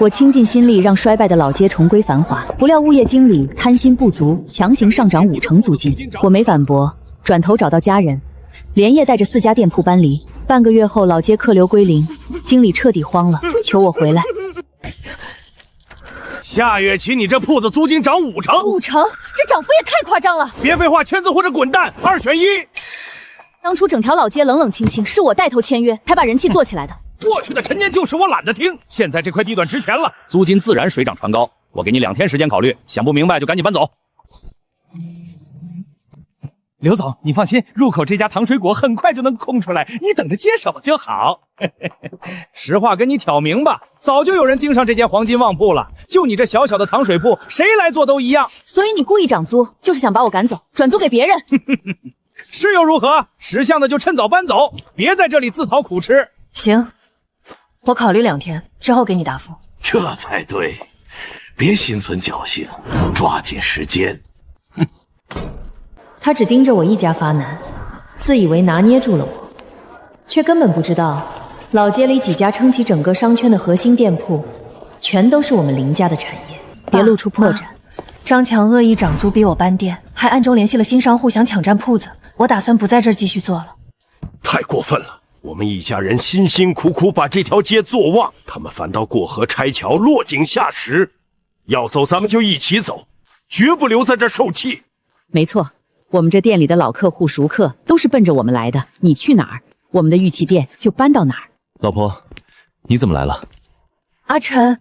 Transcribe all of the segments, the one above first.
我倾尽心力让衰败的老街重归繁华，不料物业经理贪心不足，强行上涨50%租金。我没反驳，转头找到家人，连夜带着4家店铺搬离。半个月后，老街客流归零，经理彻底慌了，求我回来。下月起，你这铺子租金涨50%。50%？这涨幅也太夸张了！别废话，签字或者滚蛋，2选1。当初整条老街冷冷清清，是我带头签约，才把人气做起来的。过去的陈年旧事我懒得听，现在这块地段值钱了，租金自然水涨船高。我给你2天时间考虑，想不明白就赶紧搬走。刘总，你放心，入口这家糖水果很快就能空出来，你等着接手就好。实话跟你挑明吧，早就有人盯上这间黄金旺铺了，就你这小小的糖水铺，谁来做都一样。所以你故意涨租，就是想把我赶走，转租给别人。是又如何？识相的就趁早搬走，别在这里自讨苦吃。行，我考虑2天之后给你答复。这才对，别心存侥幸，抓紧时间。他只盯着我一家发难，自以为拿捏住了我，却根本不知道老街里几家撑起整个商圈的核心店铺，全都是我们林家的产业。别露出破绽。张强恶意涨租逼我搬店，还暗中联系了新商户想抢占铺子，我打算不在这儿继续做了。太过分了！我们一家人辛辛苦苦把这条街做旺，他们反倒过河拆桥，落井下石。要走咱们就一起走，绝不留在这儿受气。没错，我们这店里的老客户、熟客都是奔着我们来的，你去哪儿，我们的玉器店就搬到哪儿。老婆，你怎么来了？阿晨，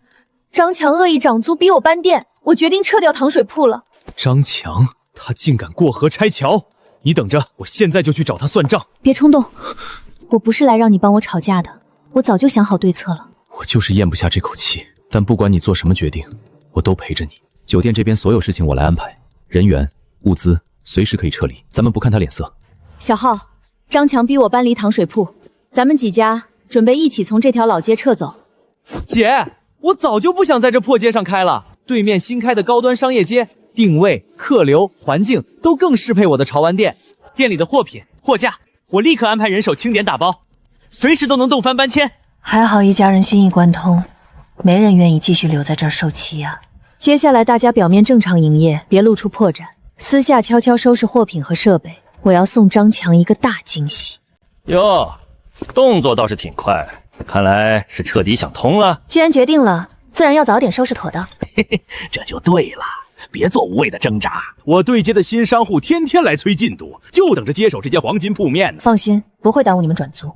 张强恶意涨租逼我搬店，我决定撤掉糖水铺了。张强，他竟敢过河拆桥！你等着，我现在就去找他算账。别冲动，我不是来让你帮我吵架的，我早就想好对策了。我就是咽不下这口气，但不管你做什么决定，我都陪着你。酒店这边所有事情我来安排，人员、物资随时可以撤离，咱们不看他脸色。小浩，张强逼我搬离糖水铺，咱们几家准备一起从这条老街撤走。姐，我早就不想在这破街上开了，对面新开的高端商业街，定位、客流、环境都更适配我的潮玩店。店里的货品、货架，我立刻安排人手清点打包，随时都能动翻搬迁。还好一家人心意贯通，没人愿意继续留在这儿受气啊。接下来大家表面正常营业，别露出破绽，私下悄悄收拾货品和设备。我要送张强一个大惊喜。哟，动作倒是挺快，看来是彻底想通了。既然决定了，自然要早点收拾妥当。嘿嘿，这就对了，别做无谓的挣扎。我对接的新商户天天来催进度，就等着接手这些黄金铺面呢。放心，不会耽误你们转租。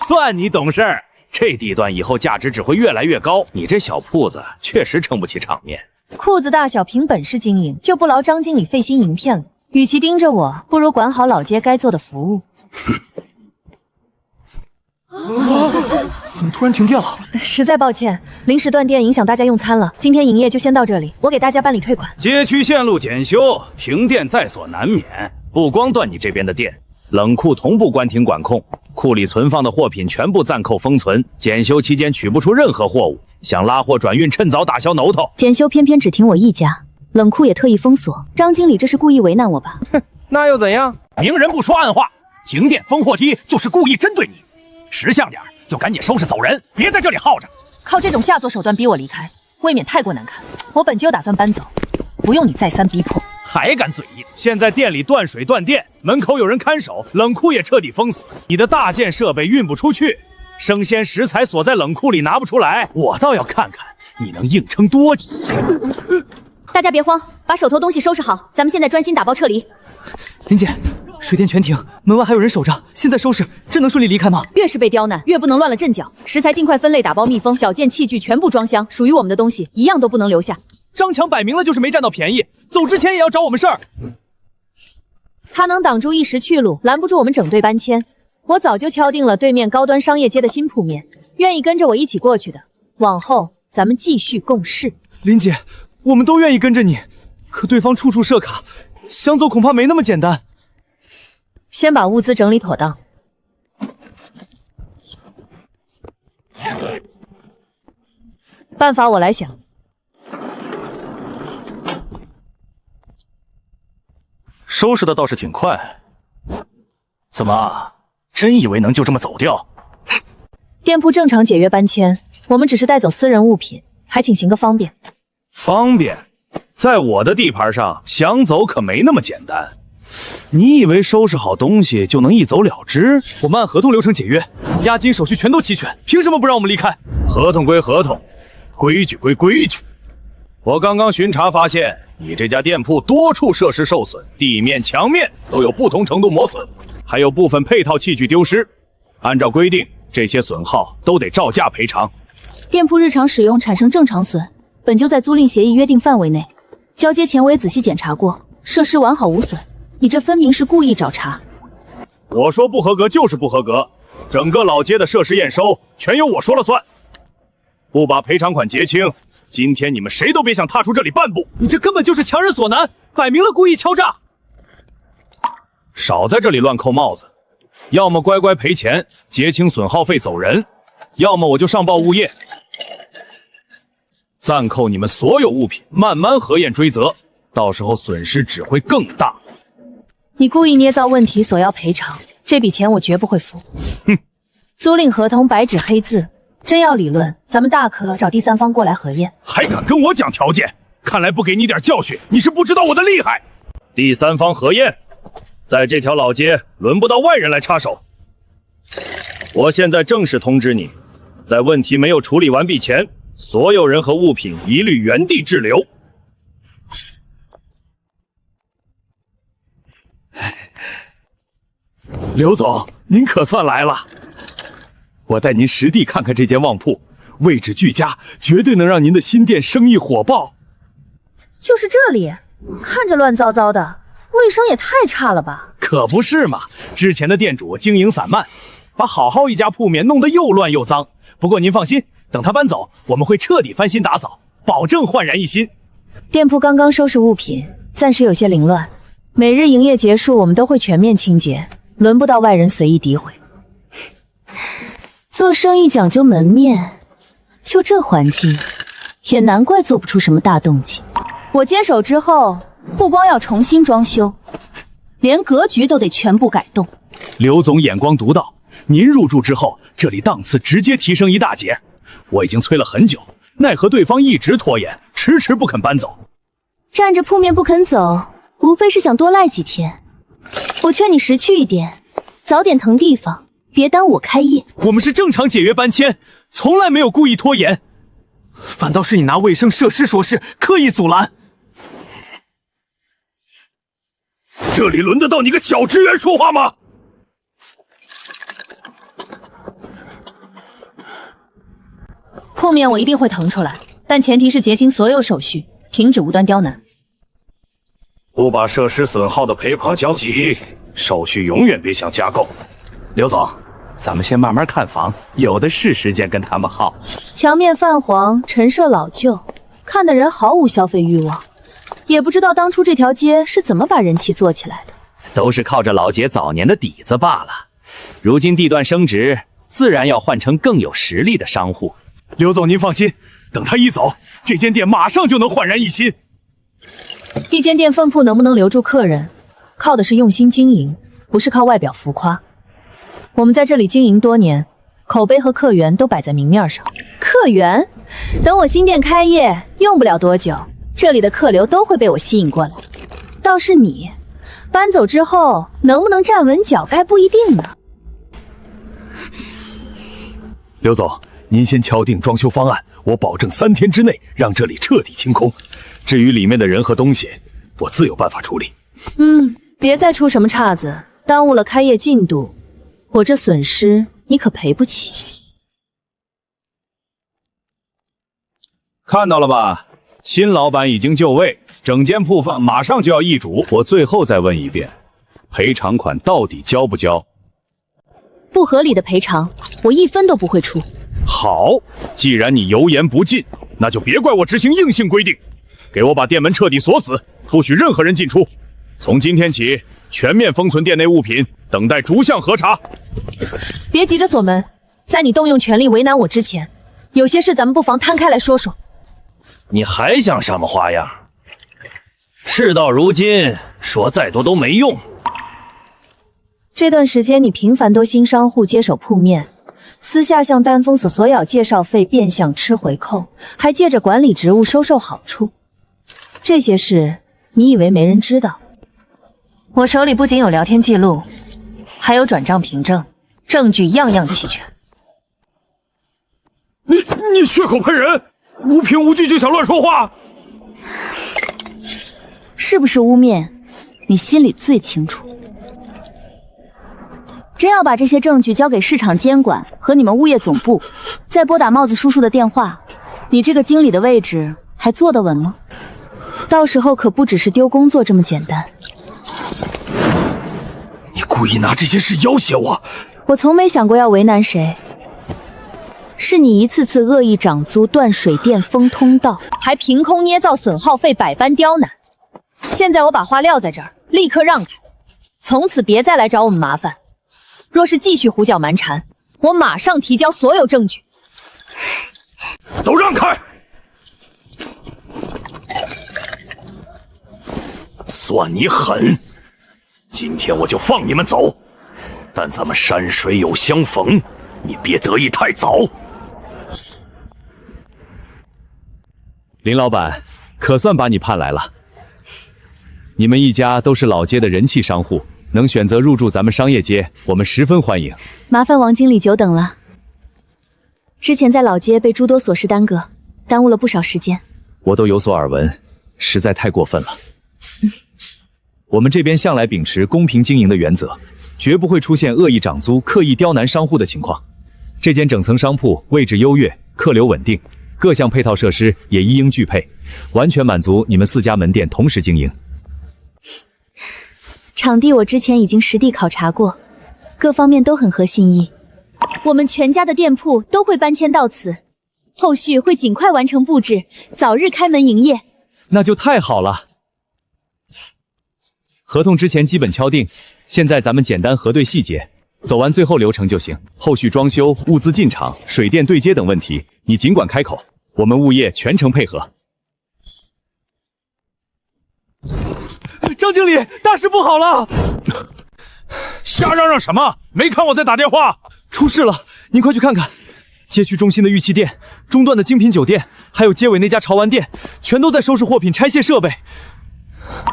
算你懂事儿，这地段以后价值只会越来越高。你这小铺子确实撑不起场面。裤子大小凭本事经营，就不劳张经理费心营骗了。与其盯着我，不如管好老街该做的服务。怎么突然停电了？实在抱歉，临时断电影响大家用餐了。今天营业就先到这里，我给大家办理退款。街区线路检修，停电在所难免。不光断你这边的电，冷库同步关停管控，库里存放的货品全部暂扣封存。检修期间取不出任何货物，想拉货转运，趁早打消耨头。检修偏偏只停我一家，冷库也特意封锁。张经理这是故意为难我吧？哼，那又怎样？明人不说暗话，停电封货梯就是故意针对你。识相点，就赶紧收拾走人，别在这里耗着。靠这种下作手段逼我离开，未免太过难看。我本就打算搬走，不用你再三逼迫。还敢嘴硬！现在店里断水断电，门口有人看守，冷库也彻底封死。你的大件设备运不出去，生鲜食材锁在冷库里拿不出来，我倒要看看你能硬撑多久。大家别慌，把手头东西收拾好，咱们现在专心打包撤离。林姐，水电全停，门外还有人守着，现在收拾真能顺利离开吗？越是被刁难，越不能乱了阵脚。食材尽快分类打包密封，小件器具全部装箱，属于我们的东西一样都不能留下。张强摆明了就是没占到便宜，走之前也要找我们事儿。他能挡住一时去路，拦不住我们整队搬迁。我早就敲定了对面高端商业街的新铺面，愿意跟着我一起过去的，往后咱们继续共事。林姐，我们都愿意跟着你，可对方处处设卡，想走恐怕没那么简单。先把物资整理妥当。办法我来想。收拾的倒是挺快，怎么真以为能就这么走掉？店铺正常解约搬迁，我们只是带走私人物品，还请行个方便。方便？在我的地盘上想走可没那么简单。你以为收拾好东西就能一走了之？我们按合同流程解约，押金手续全都齐全，凭什么不让我们离开？合同归合同，规矩归规矩。我刚刚巡查发现，你这家店铺多处设施受损，地面、墙面都有不同程度磨损，还有部分配套器具丢失。按照规定，这些损耗都得照价赔偿。店铺日常使用产生正常损，本就在租赁协议约定范围内。交接前我也仔细检查过，设施完好无损。你这分明是故意找茬。我说不合格就是不合格，整个老街的设施验收全由我说了算。不把赔偿款结清，今天你们谁都别想踏出这里半步。你这根本就是强人所难，摆明了故意敲诈。少在这里乱扣帽子，要么乖乖赔钱结清损耗费走人，要么我就上报物业，暂扣你们所有物品，慢慢核验追责，到时候损失只会更大。你故意捏造问题索要赔偿，这笔钱我绝不会付。哼，租赁合同白纸黑字，真要理论，咱们大可找第三方过来核验。还敢跟我讲条件？看来不给你点教训，你是不知道我的厉害。第三方核验，在这条老街轮不到外人来插手。我现在正式通知你，在问题没有处理完毕前，所有人和物品一律原地滞留。刘总，您可算来了！我带您实地看看这间旺铺，位置俱佳，绝对能让您的新店生意火爆。就是这里，看着乱糟糟的，卫生也太差了吧？可不是嘛，之前的店主经营散漫，把好好一家铺面弄得又乱又脏。不过您放心，等他搬走，我们会彻底翻新打扫，保证焕然一新。店铺刚刚收拾物品，暂时有些凌乱，每日营业结束，我们都会全面清洁。轮不到外人随意诋毁。做生意讲究门面，就这环境，也难怪做不出什么大动静。我接手之后，不光要重新装修，连格局都得全部改动。刘总眼光独到，您入驻之后，这里档次直接提升一大截。我已经催了很久，奈何对方一直拖延，迟迟不肯搬走。占着铺面不肯走，无非是想多赖几天。我劝你识趣一点，早点腾地方，别耽误我开业。我们是正常解约搬迁，从来没有故意拖延，反倒是你拿卫生设施说事，刻意阻拦。这里轮得到你个小职员说话吗？铺面我一定会腾出来，但前提是结清所有手续，停止无端刁难。不把设施损耗的赔偿交齐，手续永远别想加购。刘总，咱们先慢慢看房，有的是时间跟他们耗。墙面泛黄，陈设老旧，看的人毫无消费欲望。也不知道当初这条街是怎么把人气做起来的，都是靠着老杰早年的底子罢了。如今地段升值，自然要换成更有实力的商户。刘总，您放心，等他一走，这间店马上就能焕然一新。一间店分铺能不能留住客人，靠的是用心经营，不是靠外表浮夸。我们在这里经营多年，口碑和客源都摆在明面上。客源？等我新店开业，用不了多久，这里的客流都会被我吸引过来。倒是你，搬走之后能不能站稳脚还不一定呢。刘总，您先敲定装修方案，我保证3天之内让这里彻底清空。至于里面的人和东西，我自有办法处理。别再出什么岔子，耽误了开业进度，我这损失你可赔不起。看到了吧，新老板已经就位，整间铺贩马上就要易主。我最后再问一遍，赔偿款到底交不交？不合理的赔偿，我1分都不会出。好，既然你油盐不进，那就别怪我执行硬性规定。给我把店门彻底锁死，不许任何人进出。从今天起，全面封存店内物品，等待逐项核查。别急着锁门，在你动用权力为难我之前，有些事咱们不妨摊开来说说。你还想什么花样？事到如今，说再多都没用。这段时间你频繁多新商户接手铺面，私下向丹峰所索要介绍费，变相吃回扣，还借着管理职务收受好处。这些事你以为没人知道？我手里不仅有聊天记录，还有转账凭证，证据样样齐全。你血口喷人，无凭无据就想乱说话，是不是污蔑？你心里最清楚。真要把这些证据交给市场监管和你们物业总部，再拨打帽子叔叔的电话，你这个经理的位置还坐得稳吗？到时候可不只是丢工作这么简单。你故意拿这些事要挟我？我从没想过要为难谁，是你一次次恶意涨租、断水电、封通道，还凭空捏造损耗费，百般刁难。现在我把话撂在这儿，立刻让开，从此别再来找我们麻烦。若是继续胡搅蛮缠，我马上提交所有证据。都让开！算你狠，今天我就放你们走，但咱们山水有相逢，你别得意太早。林老板，可算把你盼来了。你们一家都是老街的人气商户，能选择入驻咱们商业街，我们十分欢迎。麻烦王经理久等了。之前在老街被诸多琐事耽搁，耽误了不少时间。我都有所耳闻，实在太过分了。我们这边向来秉持公平经营的原则，绝不会出现恶意涨租、刻意刁难商户的情况。这间整层商铺位置优越，客流稳定，各项配套设施也一应俱配，完全满足你们4家门店同时经营。场地我之前已经实地考察过，各方面都很合心意。我们全家的店铺都会搬迁到此，后续会尽快完成布置，早日开门营业。那就太好了。合同之前基本敲定，现在咱们简单核对细节，走完最后流程就行。后续装修、物资进场、水电对接等问题，你尽管开口，我们物业全程配合。张经理，大事不好了！瞎嚷嚷什么？没看我在打电话？出事了，您快去看看！街区中心的玉器店、中段的精品酒店，还有街尾那家潮玩店，全都在收拾货品、拆卸设备。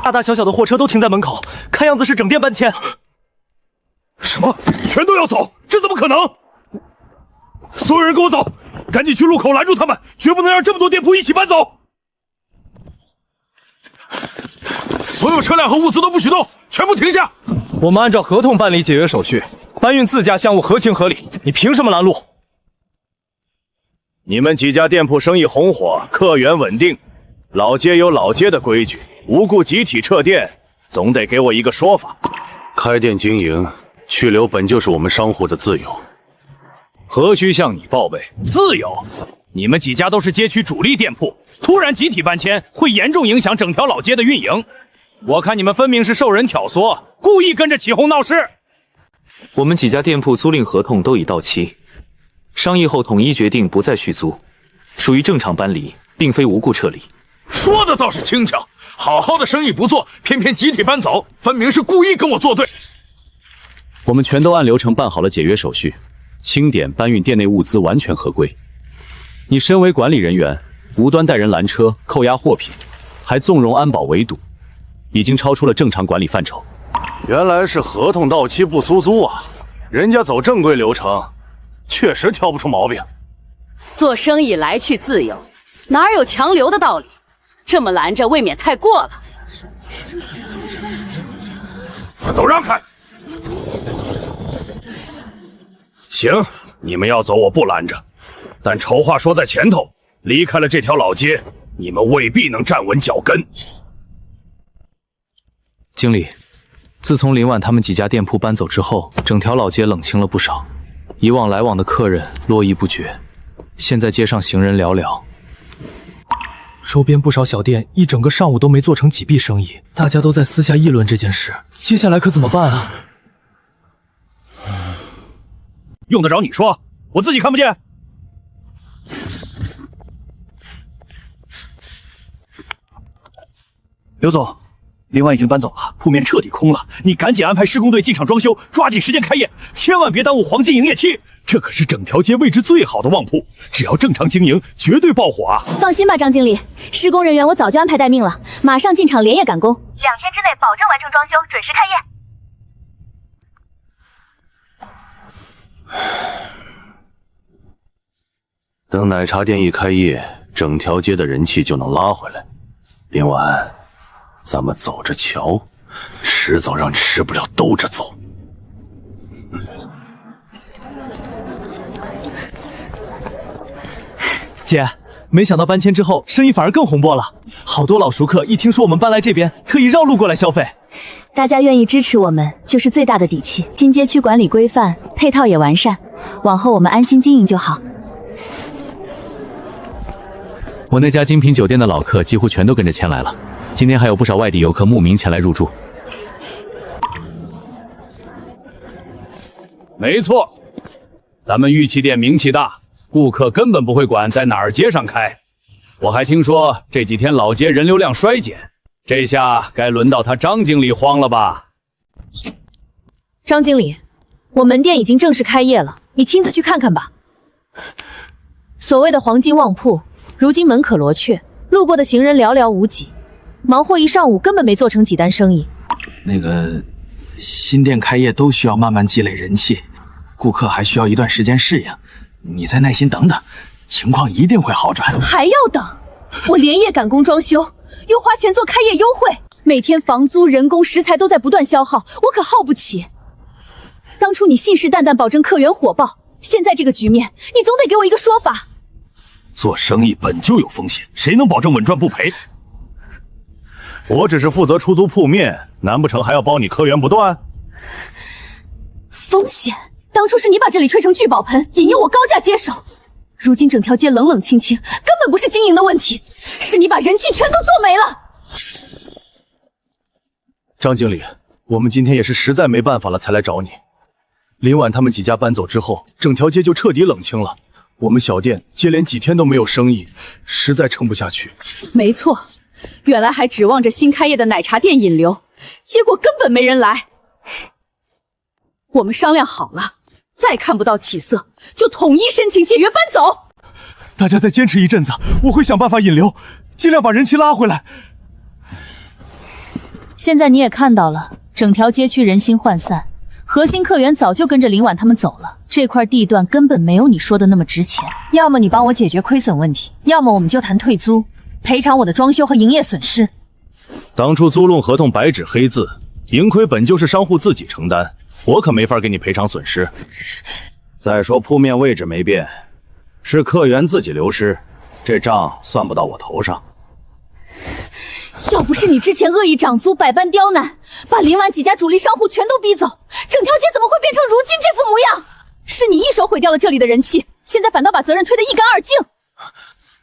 大大小小的货车都停在门口，看样子是整店搬迁。什么？全都要走？这怎么可能？所有人跟我走，赶紧去路口拦住他们，绝不能让这么多店铺一起搬走。所有车辆和物资都不许动，全部停下！我们按照合同办理解约手续，搬运自家项目合情合理，你凭什么拦路？你们几家店铺生意红火，客源稳定，老街有老街的规矩，无故集体撤店，总得给我一个说法。开店经营，去留本就是我们商户的自由，何须向你报备？自由？你们几家都是街区主力店铺，突然集体搬迁，会严重影响整条老街的运营。我看你们分明是受人挑唆，故意跟着起哄闹事。我们几家店铺租赁合同都已到期，商议后统一决定不再续租，属于正常搬离，并非无故撤离。说的倒是轻巧，好好的生意不做，偏偏集体搬走，分明是故意跟我作对。我们全都按流程办好了解约手续，清点搬运店内物资完全合规。你身为管理人员，无端带人拦车、扣押货品，还纵容安保围堵，已经超出了正常管理范畴。原来是合同到期不苏租啊！人家走正规流程，确实挑不出毛病。做生意来去自由，哪有强留的道理？这么拦着未免太过了。都让开！行，你们要走我不拦着，但丑话说在前头，离开了这条老街，你们未必能站稳脚跟。经理，自从林婉他们几家店铺搬走之后，整条老街冷清了不少，以往来往的客人络绎不绝，现在街上行人寥寥。周边不少小店一整个上午都没做成几笔生意，大家都在私下议论这件事，接下来可怎么办啊？用得着你说？我自己看不见。刘总，林婉已经搬走了，铺面彻底空了，你赶紧安排施工队进场装修，抓紧时间开业，千万别耽误黄金营业期。这可是整条街位置最好的旺铺，只要正常经营，绝对爆火啊！放心吧，张经理，施工人员我早就安排待命了，马上进场连夜赶工，2天之内保证完成装修，准时开业。等奶茶店一开业，整条街的人气就能拉回来。林婉，咱们走着瞧，迟早让你吃不了兜着走。姐，没想到搬迁之后生意反而更红火了，好多老熟客一听说我们搬来这边，特意绕路过来消费。大家愿意支持我们，就是最大的底气。新街区管理规范，配套也完善，往后我们安心经营就好。我那家精品酒店的老客几乎全都跟着迁来了，今天还有不少外地游客慕名前来入住。没错，咱们玉器店名气大，顾客根本不会管在哪儿街上开。我还听说这几天老街人流量衰减，这下该轮到他张经理慌了吧？张经理，我门店已经正式开业了，你亲自去看看吧。所谓的黄金旺铺，如今门可罗雀，路过的行人寥寥无几，忙活一上午根本没做成几单生意。那个新店开业都需要慢慢积累人气，顾客还需要一段时间适应，你再耐心等等，情况一定会好转。还要等？我连夜赶工装修，又花钱做开业优惠，每天房租、人工、食材都在不断消耗，我可耗不起。当初你信誓旦旦保证客源火爆，现在这个局面，你总得给我一个说法。做生意本就有风险，谁能保证稳赚不赔？我只是负责出租铺面，难不成还要包你客源不断？风险？当初是你把这里吹成聚宝盆，引诱我高价接手。如今整条街冷冷清清，根本不是经营的问题，是你把人气全都做没了。张经理，我们今天也是实在没办法了才来找你。林婉他们几家搬走之后，整条街就彻底冷清了。我们小店接连几天都没有生意，实在撑不下去。没错，原来还指望着新开业的奶茶店引流，结果根本没人来。我们商量好了，再看不到起色，就统一申请解约搬走。大家再坚持一阵子，我会想办法引流，尽量把人气拉回来。现在你也看到了，整条街区人心涣散，核心客源早就跟着林婉他们走了，这块地段根本没有你说的那么值钱。要么你帮我解决亏损问题，要么我们就谈退租，赔偿我的装修和营业损失。当初租赁合同白纸黑字，盈亏本就是商户自己承担，我可没法给你赔偿损失。再说铺面位置没变，是客源自己流失，这账算不到我头上。要不是你之前恶意涨租，百般刁难，把林婉几家主力商户全都逼走，整条街怎么会变成如今这副模样？是你一手毁掉了这里的人气，现在反倒把责任推得一干二净。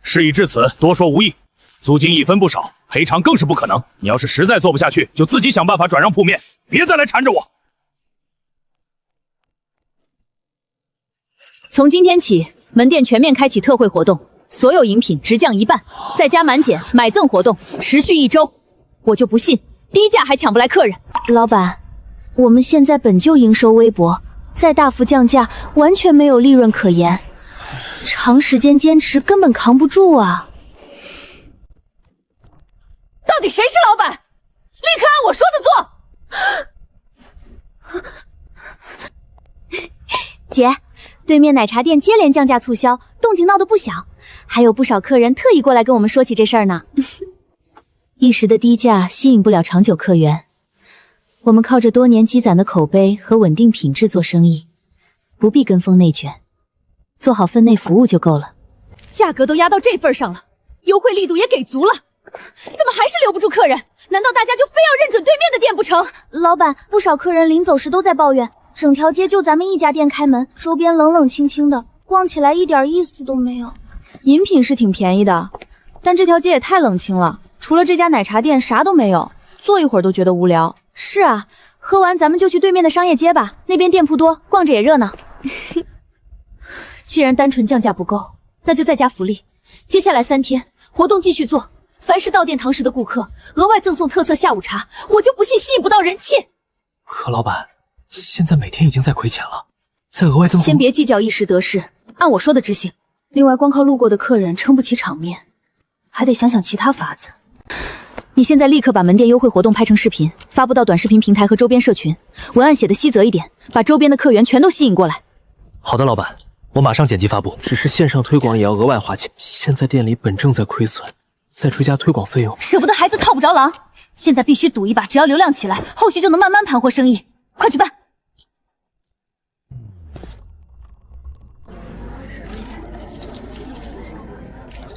事已至此，多说无益，租金一分不少，赔偿更是不可能。你要是实在做不下去，就自己想办法转让铺面，别再来缠着我。从今天起，门店全面开启特惠活动，所有饮品直降1半，再加满减买赠活动，持续1周。我就不信低价还抢不来客人。老板，我们现在本就营收微薄，再大幅降价完全没有利润可言，长时间坚持根本扛不住啊！到底谁是老板？立刻按我说的做！姐，对面奶茶店接连降价促销，动静闹得不小，还有不少客人特意过来跟我们说起这事儿呢。一时的低价吸引不了长久客源，我们靠着多年积攒的口碑和稳定品质做生意，不必跟风内卷，做好分内服务就够了。价格都压到这份上了，优惠力度也给足了，怎么还是留不住客人？难道大家就非要认准对面的店不成？老板，不少客人临走时都在抱怨，整条街就咱们一家店开门，周边冷冷清清的，逛起来一点意思都没有。饮品是挺便宜的，但这条街也太冷清了，除了这家奶茶店啥都没有，坐一会儿都觉得无聊。是啊，喝完咱们就去对面的商业街吧，那边店铺多，逛着也热闹。既然单纯降价不够，那就再加福利。接下来3天活动继续做，凡是到店堂食的顾客额外赠送特色下午茶，我就不信吸引不到人气。何老板，现在每天已经在亏钱了，再额外赠送。先别计较一时得失，按我说的执行。另外，光靠路过的客人撑不起场面，还得想想其他法子。你现在立刻把门店优惠活动拍成视频，发布到短视频平台和周边社群，文案写的细则一点，把周边的客源全都吸引过来。好的，老板，我马上剪辑发布。只是线上推广也要额外花钱，现在店里本正在亏损，再追加推广费用，舍不得孩子套不着狼，现在必须赌一把，只要流量起来，后续就能慢慢盘活生意。快去办！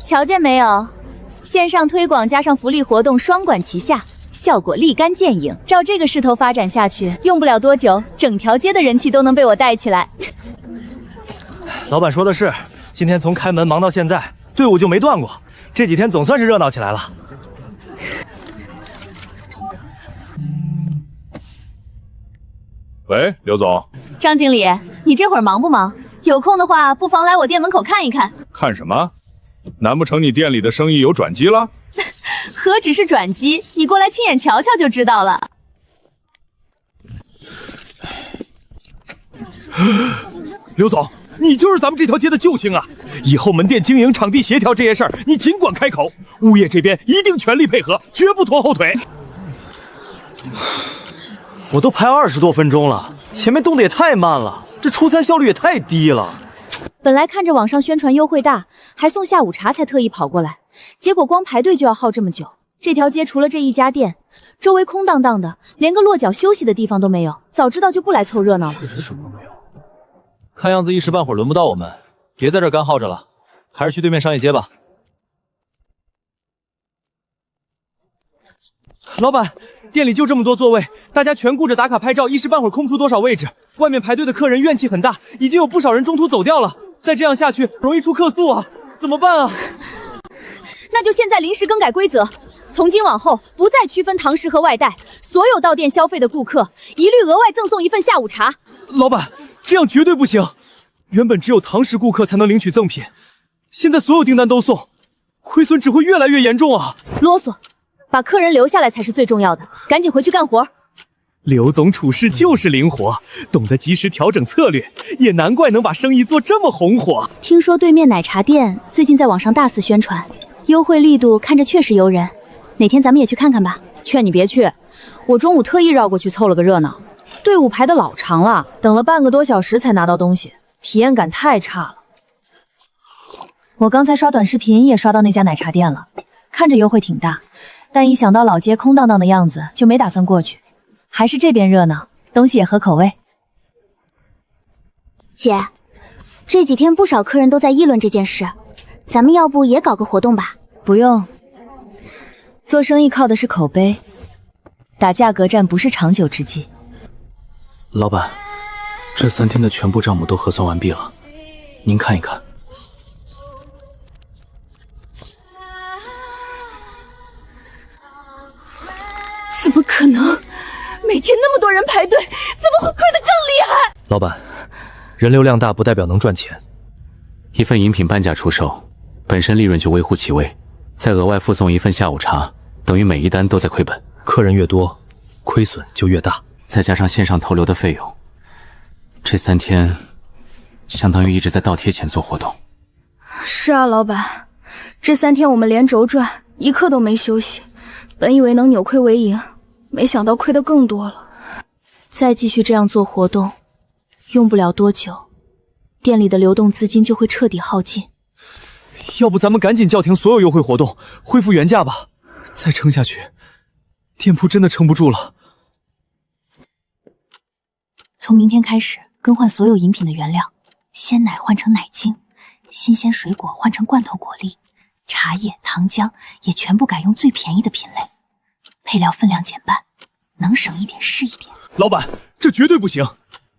瞧见没有？线上推广加上福利活动双管齐下，效果立竿见影。照这个势头发展下去，用不了多久，整条街的人气都能被我带起来。老板说的是，今天从开门忙到现在，队伍就没断过，这几天总算是热闹起来了。喂，刘总。张经理，你这会儿忙不忙？有空的话，不妨来我店门口看一看。看什么？难不成你店里的生意有转机了？何止是转机，你过来亲眼瞧瞧就知道了。刘总，你就是咱们这条街的救星啊！以后门店经营、场地协调这些事儿，你尽管开口，物业这边一定全力配合，绝不拖后腿。我都排20多分钟了，前面动的也太慢了，这出餐效率也太低了。本来看着网上宣传优惠大，还送下午茶，才特意跑过来，结果光排队就要耗这么久。这条街除了这一家店，周围空荡荡的，连个落脚休息的地方都没有。早知道就不来凑热闹了。看样子一时半会儿轮不到我们，别在这儿干耗着了，还是去对面商业街吧。老板，店里就这么多座位，大家全顾着打卡拍照，一时半会儿空不出多少位置。外面排队的客人怨气很大，已经有不少人中途走掉了。再这样下去，容易出客诉啊！怎么办啊？那就现在临时更改规则，从今往后不再区分堂食和外带，所有到店消费的顾客一律额外赠送1份下午茶。老板，这样绝对不行！原本只有堂食顾客才能领取赠品，现在所有订单都送，亏损只会越来越严重啊！啰嗦，把客人留下来才是最重要的，赶紧回去干活。刘总处事就是灵活，懂得及时调整策略，也难怪能把生意做这么红火。听说对面奶茶店最近在网上大肆宣传，优惠力度看着确实诱人，哪天咱们也去看看吧。劝你别去，我中午特意绕过去凑了个热闹，队伍排得老长了，等了半个多小时才拿到东西，体验感太差了。我刚才刷短视频也刷到那家奶茶店了，看着优惠挺大，但一想到老街空荡荡的样子，就没打算过去。还是这边热闹，东西也合口味。姐，这几天不少客人都在议论这件事，咱们要不也搞个活动吧？不用，做生意靠的是口碑，打价格战不是长久之计。老板，这3天的全部账目都核算完毕了，您看一看。怎么可能？每天那么多人排队，怎么会亏得更厉害？老板，人流量大不代表能赚钱。一份饮品半价出售，本身利润就微乎其微，再额外附送1份下午茶，等于每一单都在亏本。客人越多，亏损就越大，再加上线上投流的费用，这3天相当于一直在倒贴钱做活动。是啊，老板，这3天我们连轴转，一刻都没休息。本以为能扭亏为盈，没想到亏得更多了。再继续这样做活动，用不了多久，店里的流动资金就会彻底耗尽。要不咱们赶紧叫停所有优惠活动，恢复原价吧。再撑下去，店铺真的撑不住了。从明天开始，更换所有饮品的原料，鲜奶换成奶精，新鲜水果换成罐头果粒，茶叶、糖浆也全部改用最便宜的品类，配料分量减半，能省一点是一点。老板，这绝对不行！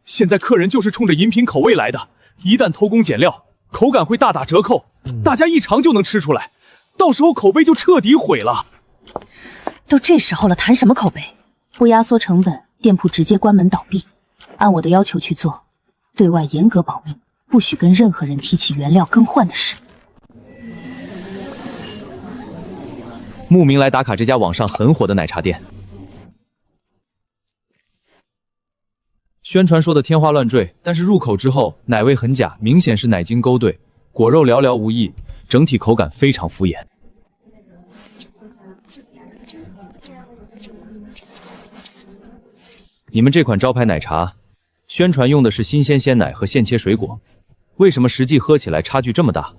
现在客人就是冲着饮品口味来的，一旦偷工减料，口感会大打折扣，大家一尝就能吃出来，到时候口碑就彻底毁了。都这时候了，谈什么口碑？不压缩成本，店铺直接关门倒闭。按我的要求去做，对外严格保密，不许跟任何人提起原料更换的事。慕名来打卡这家网上很火的奶茶店。宣传说的天花乱坠，但是入口之后奶味很假，明显是奶精勾兑，果肉寥寥无几，整体口感非常敷衍。你们这款招牌奶茶，宣传用的是新鲜鲜奶和现切水果，为什么实际喝起来差距这么大？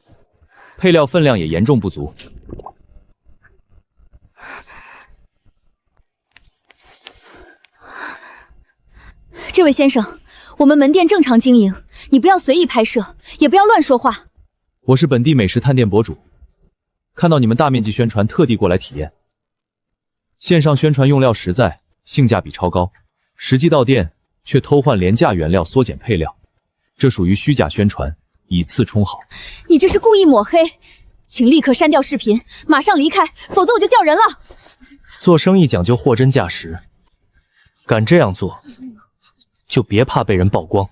配料分量也严重不足。这位先生，我们门店正常经营，你不要随意拍摄，也不要乱说话。我是本地美食探店博主，看到你们大面积宣传，特地过来体验。线上宣传用料实在，性价比超高，实际到店却偷换廉价原料，缩减配料，这属于虚假宣传，以次充好。你这是故意抹黑，请立刻删掉视频，马上离开，否则我就叫人了。做生意讲究货真价实，敢这样做，就别怕被人曝光。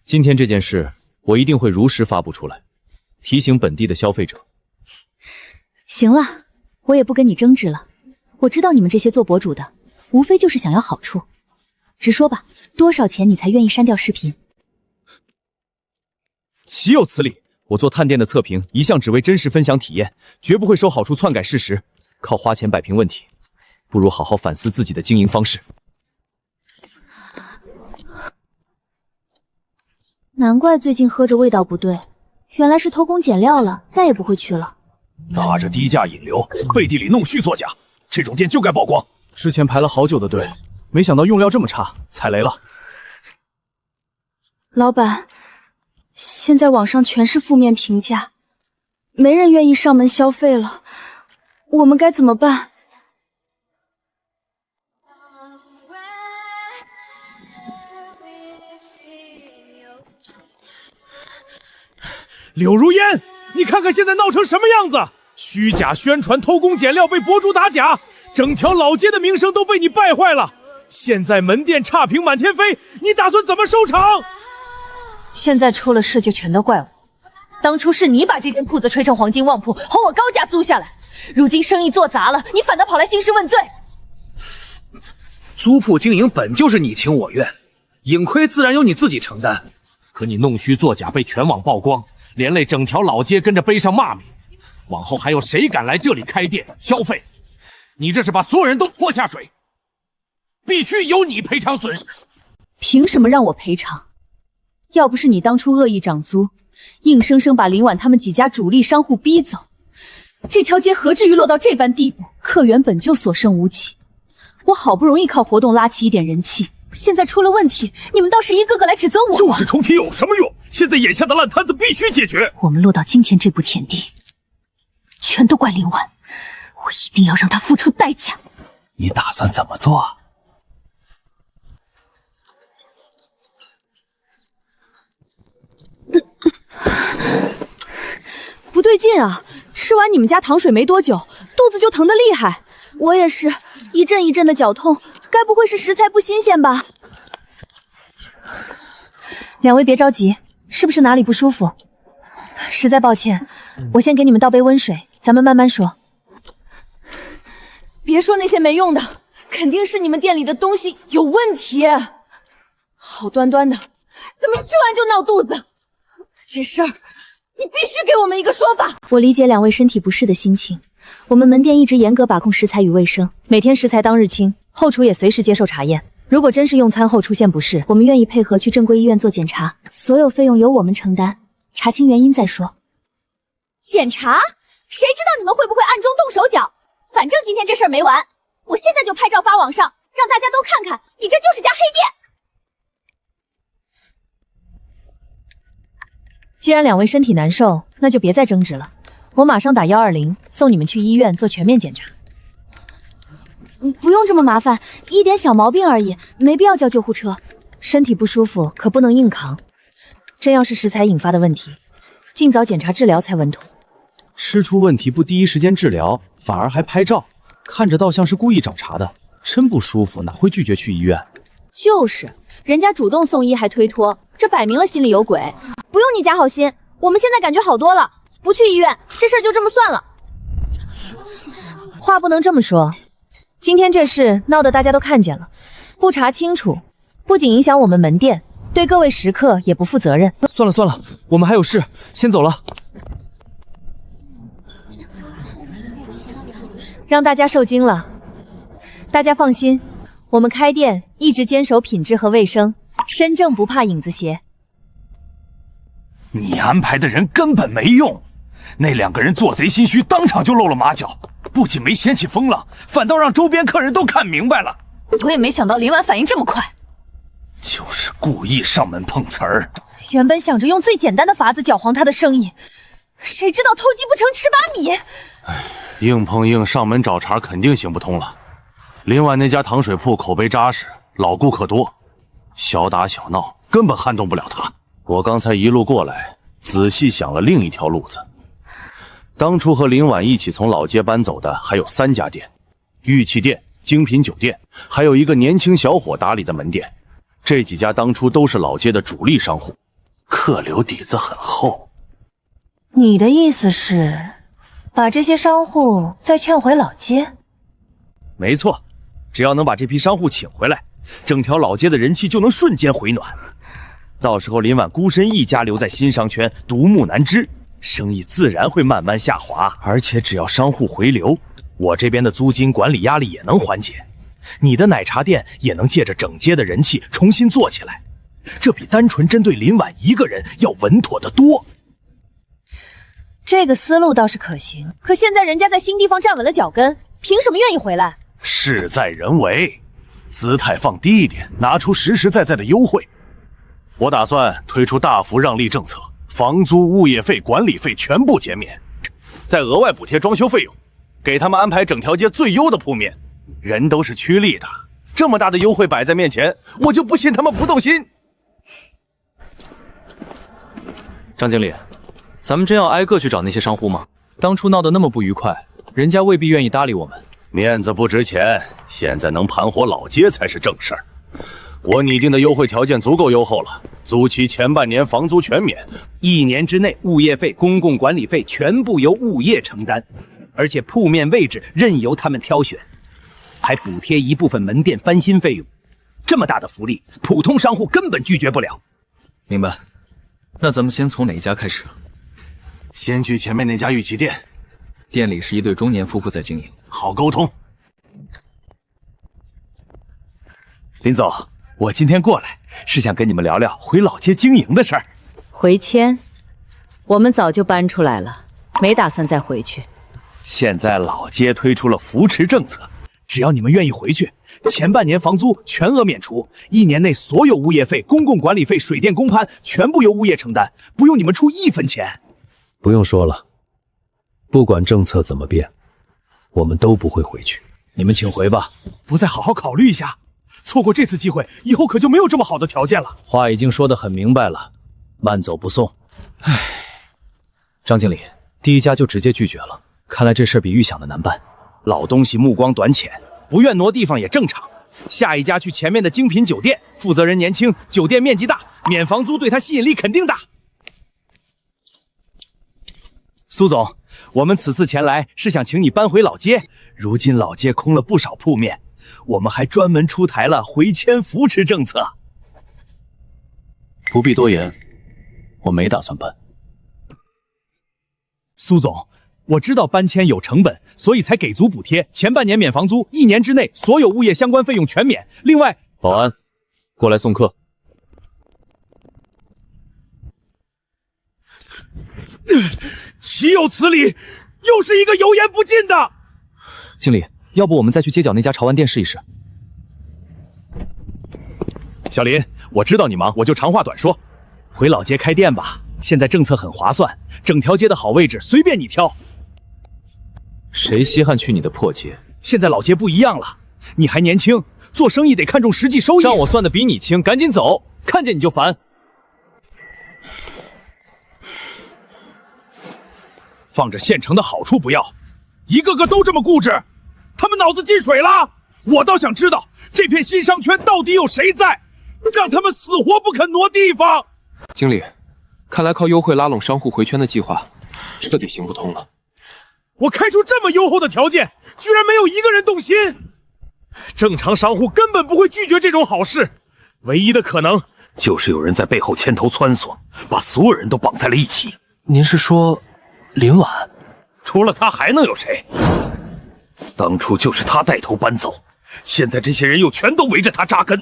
今天这件事，我一定会如实发布出来，提醒本地的消费者。行了，我也不跟你争执了。我知道你们这些做博主的，无非就是想要好处。直说吧，多少钱你才愿意删掉视频？岂有此理！我做探店的测评，一向只为真实分享体验，绝不会收好处篡改事实，靠花钱摆平问题。不如好好反思自己的经营方式。难怪最近喝着味道不对，原来是偷工减料了，再也不会去了。拿着低价引流，背地里弄虚作假，这种店就该曝光。之前排了好久的队，没想到用料这么差，踩雷了。老板，现在网上全是负面评价，没人愿意上门消费了，我们该怎么办？柳如烟，你看看现在闹成什么样子！虚假宣传、偷工减料，被博主打假，整条老街的名声都被你败坏了。现在门店差评满天飞，你打算怎么收场？现在出了事就全都怪我。当初是你把这间铺子吹成黄金旺铺，哄我高价租下来，如今生意做砸了，你反倒跑来兴师问罪。租铺经营本就是你情我愿，盈亏自然由你自己承担。可你弄虚作假被全网曝光，连累整条老街跟着背上骂名，往后还有谁敢来这里开店消费？你这是把所有人都拖下水，必须由你赔偿损失。凭什么让我赔偿？要不是你当初恶意涨租，硬生生把林婉他们几家主力商户逼走，这条街何至于落到这般地步？客源本就所剩无几，我好不容易靠活动拉起一点人气，现在出了问题，你们倒是一个个来指责我。就是重提有什么用？现在眼下的烂摊子必须解决。我们落到今天这步田地，全都怪林婉，我一定要让她付出代价。你打算怎么做？不对劲啊！吃完你们家糖水没多久，肚子就疼得厉害。我也是一阵一阵的绞痛，该不会是食材不新鲜吧？两位别着急，是不是哪里不舒服？实在抱歉，我先给你们倒杯温水，咱们慢慢说。别说那些没用的，肯定是你们店里的东西有问题。好端端的，怎么吃完就闹肚子？这事儿你必须给我们一个说法。我理解两位身体不适的心情，我们门店一直严格把控食材与卫生，每天食材当日清，后厨也随时接受查验。如果真是用餐后出现不适，我们愿意配合去正规医院做检查，所有费用由我们承担，查清原因再说。检查？谁知道你们会不会暗中动手脚？反正今天这事儿没完，我现在就拍照发网上，让大家都看看，你这就是家黑店。既然两位身体难受，那就别再争执了，我马上打120送你们去医院做全面检查。不用这么麻烦，一点小毛病而已，没必要叫救护车。身体不舒服可不能硬扛，真要是食材引发的问题，尽早检查治疗才稳妥。吃出问题不第一时间治疗，反而还拍照，看着倒像是故意找茬的，真不舒服哪会拒绝去医院？就是，人家主动送医还推脱，这摆明了心里有鬼。不用你假好心，我们现在感觉好多了，不去医院，这事儿就这么算了。话不能这么说，今天这事闹得大家都看见了，不查清楚，不仅影响我们门店，对各位食客也不负责任。算了算了，我们还有事，先走了。让大家受惊了。大家放心，我们开店一直坚守品质和卫生，身正不怕影子斜。你安排的人根本没用，那2个人做贼心虚，当场就露了马脚，不仅没掀起风浪，反倒让周边客人都看明白了。我也没想到林婉反应这么快，就是故意上门碰瓷儿。原本想着用最简单的法子搅黄他的生意，谁知道偷鸡不成吃把米。硬碰硬上门找茬肯定行不通了。林婉那家糖水铺口碑扎实，老顾客多，小打小闹根本撼动不了他。我刚才一路过来，仔细想了另一条路子。当初和林婉一起从老街搬走的还有3家店，玉器店、精品酒店，还有一个年轻小伙打理的门店。这几家当初都是老街的主力商户，客流底子很厚。你的意思是，把这些商户再劝回老街？没错，只要能把这批商户请回来，整条老街的人气就能瞬间回暖。到时候林婉孤身一家留在新商圈，独木难支，生意自然会慢慢下滑。而且只要商户回流，我这边的租金管理压力也能缓解，你的奶茶店也能借着整街的人气重新做起来，这比单纯针对林婉一个人要稳妥得多。这个思路倒是可行，可现在人家在新地方站稳了脚跟，凭什么愿意回来？事在人为，姿态放低一点，拿出实实在在的优惠。我打算推出大幅让利政策，房租、物业费、管理费全部减免，再额外补贴装修费用，给他们安排整条街最优的铺面。人都是趋利的，这么大的优惠摆在面前，我就不信他们不动心。张经理，咱们真要挨个去找那些商户吗？当初闹得那么不愉快，人家未必愿意搭理我们。面子不值钱，现在能盘活老街才是正事儿。我拟定的优惠条件足够优厚了，租期前半年房租全免，1年之内物业费、公共管理费全部由物业承担，而且铺面位置任由他们挑选，还补贴一部分门店翻新费用。这么大的福利，普通商户根本拒绝不了。明白。那咱们先从哪一家开始？先去前面那家玉器店，店里是一对中年夫妇在经营，好沟通。林总，我今天过来是想跟你们聊聊回老街经营的事儿。回迁，我们早就搬出来了，没打算再回去。现在老街推出了扶持政策，只要你们愿意回去，前半年房租全额免除，1年内所有物业费、公共管理费、水电公摊全部由物业承担，不用你们出1分钱。不用说了，不管政策怎么变，我们都不会回去。你们请回吧，不再好好考虑一下，错过这次机会，以后可就没有这么好的条件了。话已经说得很明白了，慢走不送。唉，张经理，第一家就直接拒绝了，看来这事比预想的难办。老东西目光短浅，不愿挪地方也正常。下一家去前面的精品酒店，负责人年轻，酒店面积大，免房租对他吸引力肯定大。苏总，我们此次前来是想请你搬回老街，如今老街空了不少铺面，我们还专门出台了回迁扶持政策。不必多言，我没打算搬。苏总，我知道搬迁有成本，所以才给足补贴，前半年免房租，1年之内所有物业相关费用全免。另外，保安，过来送客。岂有此理！又是一个油盐不进的。经理，要不我们再去街角那家潮玩店试一试？小林，我知道你忙，我就长话短说，回老街开店吧。现在政策很划算，整条街的好位置随便你挑。谁稀罕去你的破街？现在老街不一样了，你还年轻，做生意得看重实际收益。让我算得比你轻，赶紧走，看见你就烦。放着现成的好处不要，一个个都这么固执，他们脑子进水了。我倒想知道这片新商圈到底有谁在，让他们死活不肯挪地方。经理，看来靠优惠拉拢商户回圈的计划彻底行不通了。我开出这么优厚的条件，居然没有一个人动心。正常商户根本不会拒绝这种好事，唯一的可能就是有人在背后牵头穿梭，把所有人都绑在了一起。您是说林婉？除了他还能有谁？当初就是他带头搬走，现在这些人又全都围着他扎根。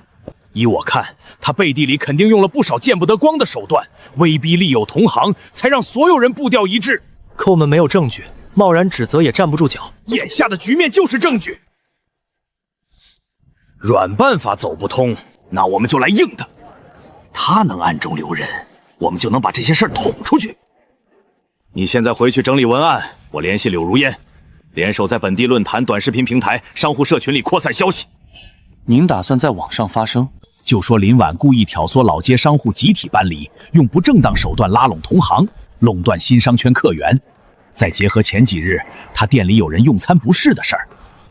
依我看，他背地里肯定用了不少见不得光的手段，威逼利诱同行，才让所有人步调一致。可我们没有证据，贸然指责也站不住脚。眼下的局面就是证据。软办法走不通，那我们就来硬的。他能暗中留人，我们就能把这些事儿捅出去。你现在回去整理文案，我联系柳如烟，联手在本地论坛、短视频平台、商户社群里扩散消息。您打算在网上发声？就说林婉故意挑唆老街商户集体搬离，用不正当手段拉拢同行，垄断新商圈客源。再结合前几日他店里有人用餐不适的事儿，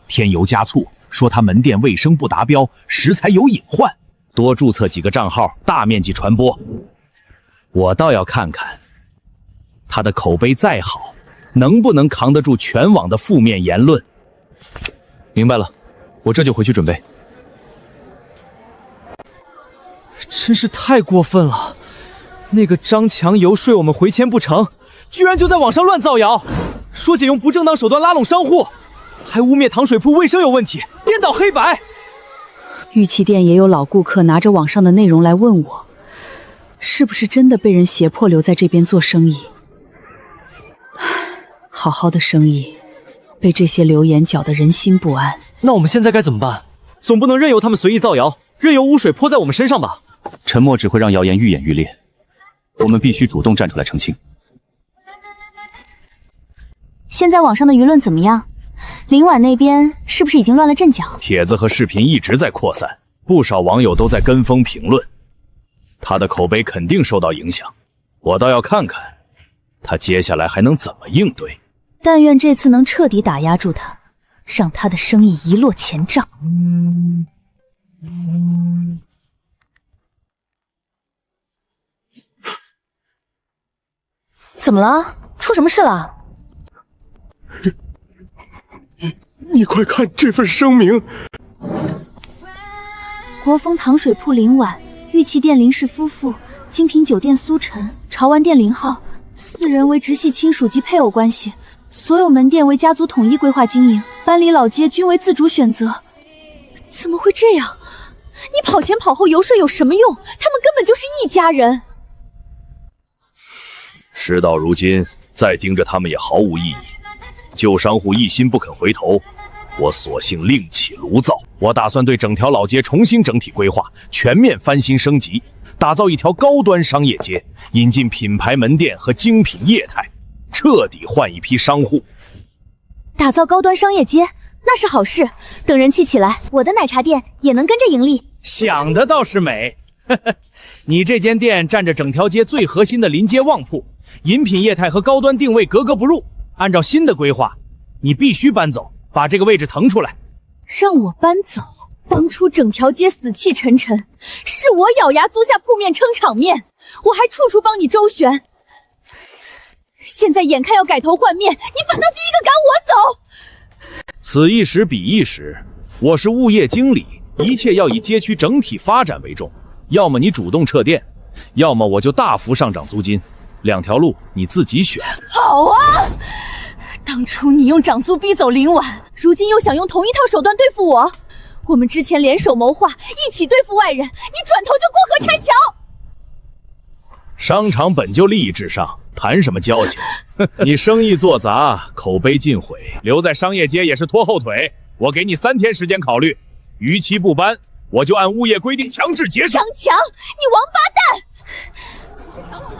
添油加醋，说他门店卫生不达标，食材有隐患，多注册几个账号，大面积传播。我倒要看看他的口碑再好，能不能扛得住全网的负面言论。明白了，我这就回去准备。真是太过分了！那个张强游说我们回迁不成，居然就在网上乱造谣，说姐用不正当手段拉拢商户，还污蔑糖水铺卫生有问题，颠倒黑白。玉器店也有老顾客拿着网上的内容来问我，是不是真的被人胁迫留在这边做生意？好好的生意，被这些流言搅得人心不安。那我们现在该怎么办？总不能任由他们随意造谣，任由污水泼在我们身上吧？沉默只会让谣言愈演愈烈，我们必须主动站出来澄清。现在网上的舆论怎么样？林婉那边是不是已经乱了阵脚？帖子和视频一直在扩散，不少网友都在跟风评论，他的口碑肯定受到影响。我倒要看看他接下来还能怎么应对。但愿这次能彻底打压住他，让他的生意一落千丈。怎么了？出什么事了？你快看这份声明！国风糖水铺林婉、玉器店林氏夫妇、精品酒店苏晨、潮玩店林浩4人为直系亲属及配偶关系，所有门店为家族统一规划经营，搬离老街均为自主选择。怎么会这样？你跑前跑后游说有什么用？他们根本就是一家人。事到如今，再盯着他们也毫无意义。旧商户一心不肯回头，我索性另起炉灶。我打算对整条老街重新整体规划，全面翻新升级，打造一条高端商业街，引进品牌门店和精品业态，彻底换一批商户。打造高端商业街，那是好事。等人气起来，我的奶茶店也能跟着盈利。想的倒是美，你这间店占着整条街最核心的临街旺铺，饮品业态和高端定位格格不入。按照新的规划，你必须搬走，把这个位置腾出来。让我搬走？当初整条街死气沉沉，是我咬牙租下铺面撑场面，我还处处帮你周旋。现在眼看要改头换面，你反倒第一个赶我走。此一时彼一时，我是物业经理，一切要以街区整体发展为重。要么你主动撤店，要么我就大幅上涨租金，两条路你自己选。好啊！当初你用涨租逼走林婉，如今又想用同一套手段对付我。我们之前联手谋划，一起对付外人，你转头就过河拆桥。商场本就利益至上，谈什么交情？你生意做砸，口碑尽毁，留在商业街也是拖后腿。我给你3天时间考虑，逾期不搬，我就按物业规定强制结束。张强，你王八蛋！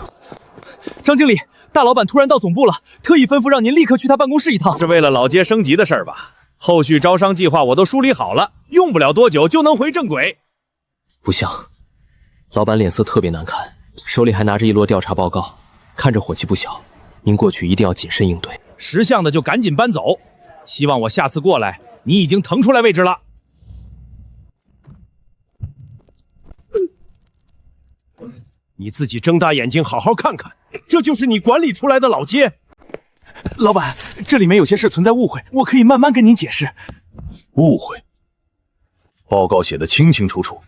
张经理，大老板突然到总部了，特意吩咐让您立刻去他办公室一趟。是为了老街升级的事儿吧？后续招商计划我都梳理好了，用不了多久就能回正轨。不像，老板脸色特别难看，手里还拿着一摞调查报告，看着火气不小。您过去一定要谨慎应对。识相的就赶紧搬走，希望我下次过来，你已经腾出来位置了。你自己睁大眼睛好好看看，这就是你管理出来的老街。老板，这里面有些事存在误会，我可以慢慢跟您解释。误会？报告写得清清楚楚，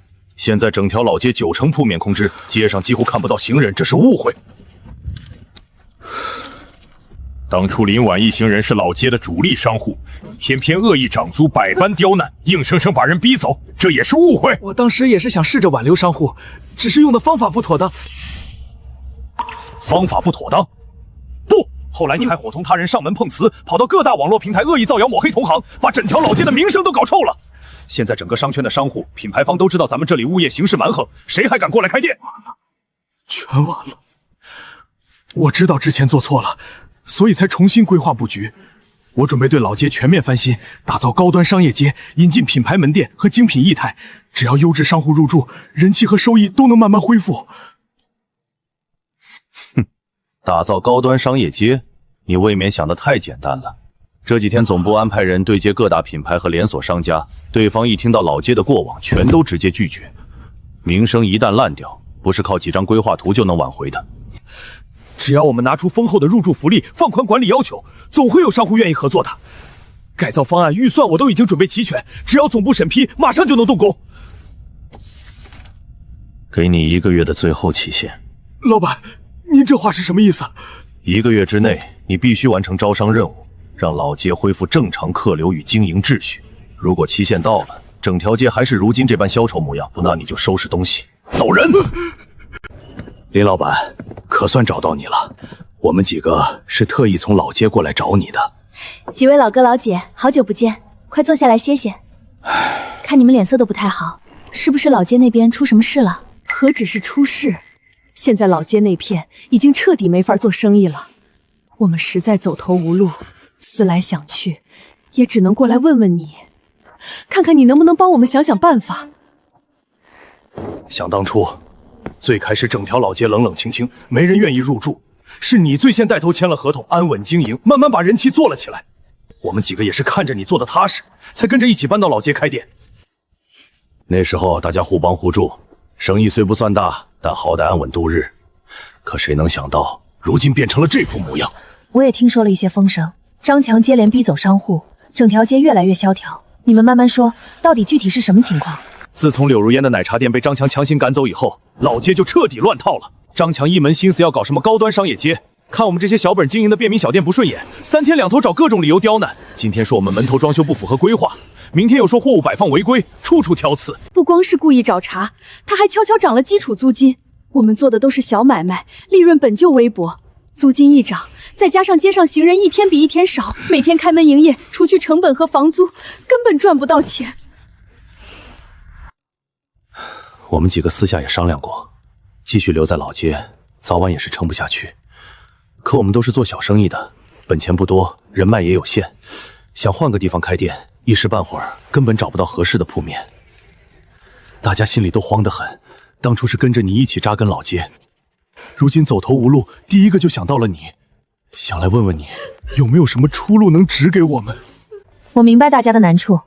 现在整条老街90%铺面空置，街上几乎看不到行人，这是误会。当初林婉一行人是老街的主力商户，偏偏恶意涨租，百般刁难，硬生生把人逼走，这也是误会。我当时也是想试着挽留商户，只是用的方法不妥当。方法不妥当？不，后来你还伙同他人上门碰瓷，跑到各大网络平台恶意造谣抹黑同行，把整条老街的名声都搞臭了。现在整个商圈的商户、品牌方都知道咱们这里物业形势蛮横，谁还敢过来开店？全完了！我知道之前做错了，所以才重新规划布局。我准备对老街全面翻新，打造高端商业街，引进品牌门店和精品业态。只要优质商户入驻，人气和收益都能慢慢恢复。哼，打造高端商业街，你未免想得太简单了。这几天总部安排人对接各大品牌和连锁商家，对方一听到老街的过往，全都直接拒绝。名声一旦烂掉，不是靠几张规划图就能挽回的。只要我们拿出丰厚的入驻福利，放宽管理要求，总会有商户愿意合作的。改造方案、预算我都已经准备齐全，只要总部审批，马上就能动工。给你1个月的最后期限。老板，您这话是什么意思？1个月之内，你必须完成招商任务，让老街恢复正常客流与经营秩序。如果期限到了，整条街还是如今这般消愁模样，那你就收拾东西走人。林老板，可算找到你了。我们几个是特意从老街过来找你的。几位老哥老姐，好久不见，快坐下来歇歇。看你们脸色都不太好，是不是老街那边出什么事了？何止是出事，现在老街那片已经彻底没法做生意了。我们实在走投无路，思来想去，也只能过来问问你，看看你能不能帮我们想想办法。想当初，最开始整条老街冷冷清清，没人愿意入驻，是你最先带头签了合同，安稳经营，慢慢把人气做了起来。我们几个也是看着你做的踏实，才跟着一起搬到老街开店。那时候大家互帮互助，生意虽不算大，但好歹安稳度日。可谁能想到，如今变成了这副模样。我也听说了一些风声，张强接连逼走商户，整条街越来越萧条。你们慢慢说，到底具体是什么情况？自从柳如烟的奶茶店被张强强行赶走以后，老街就彻底乱套了。张强一门心思要搞什么高端商业街，看我们这些小本经营的便民小店不顺眼，3天2头找各种理由刁难。今天说我们门头装修不符合规划，明天又说货物摆放违规，处处挑刺。不光是故意找茬，他还悄悄涨了基础租金。我们做的都是小买卖，利润本就微薄，租金一涨，再加上街上行人一天比一天少，每天开门营业，除去成本和房租，根本赚不到钱。我们几个私下也商量过，继续留在老街，早晚也是撑不下去。可我们都是做小生意的，本钱不多，人脉也有限，想换个地方开店，一时半会儿根本找不到合适的铺面。大家心里都慌得很，当初是跟着你一起扎根老街，如今走投无路，第一个就想到了你，想来问问你，有没有什么出路能指给我们？我明白大家的难处，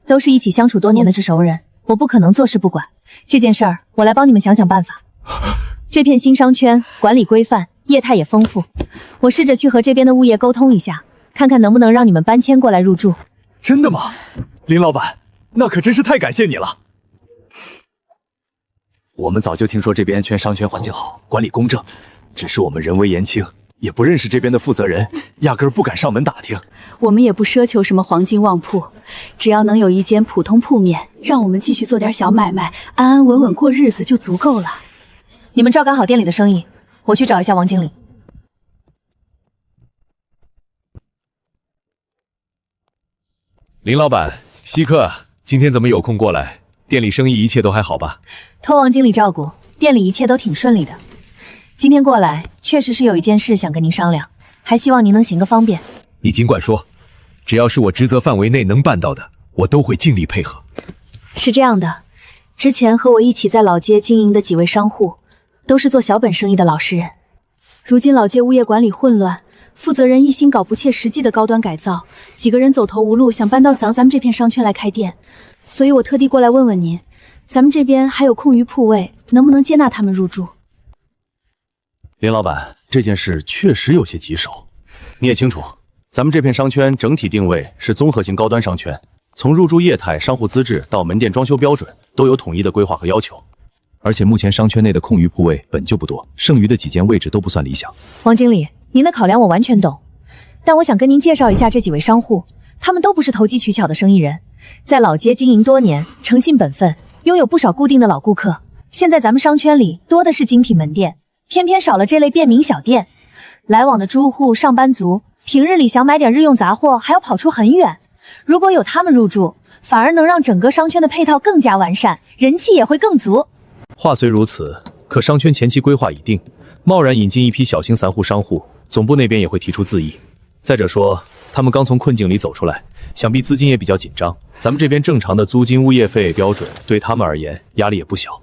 都是一起相处多年的熟人，我不可能坐视不管。这件事儿，我来帮你们想想办法。这片新商圈管理规范，业态也丰富，我试着去和这边的物业沟通一下，看看能不能让你们搬迁过来入住。真的吗？林老板，那可真是太感谢你了。我们早就听说这边商圈环境好，管理公正，只是我们人微言轻，也不认识这边的负责人，压根儿不敢上门打听。我们也不奢求什么黄金旺铺，只要能有一间普通铺面，让我们继续做点小买卖，安安稳稳过日子就足够了。你们照赶好店里的生意，我去找一下王经理。林老板，稀客，今天怎么有空过来？店里生意一切都还好吧？托王经理照顾，店里一切都挺顺利的。今天过来，确实是有一件事想跟您商量，还希望您能行个方便。你尽管说，只要是我职责范围内能办到的，我都会尽力配合。是这样的，之前和我一起在老街经营的几位商户，都是做小本生意的老实人。如今老街物业管理混乱，负责人一心搞不切实际的高端改造，几个人走投无路，想搬到咱们这片商圈来开店。所以我特地过来问问您，咱们这边还有空余铺位，能不能接纳他们入住？林老板，这件事确实有些棘手。你也清楚，咱们这片商圈整体定位是综合型高端商圈，从入驻业态、商户资质到门店装修标准，都有统一的规划和要求。而且目前商圈内的空余铺位本就不多，剩余的几间位置都不算理想。王经理，您的考量我完全懂，但我想跟您介绍一下这几位商户，他们都不是投机取巧的生意人，在老街经营多年，诚信本分，拥有不少固定的老顾客。现在咱们商圈里多的是精品门店，偏偏少了这类便民小店。来往的住户、上班族，平日里想买点日用杂货，还要跑出很远。如果有他们入驻，反而能让整个商圈的配套更加完善，人气也会更足。话虽如此，可商圈前期规划已定，贸然引进一批小型散户商户，总部那边也会提出质疑。再者说，他们刚从困境里走出来，想必资金也比较紧张。咱们这边正常的租金、物业费标准，对他们而言压力也不小。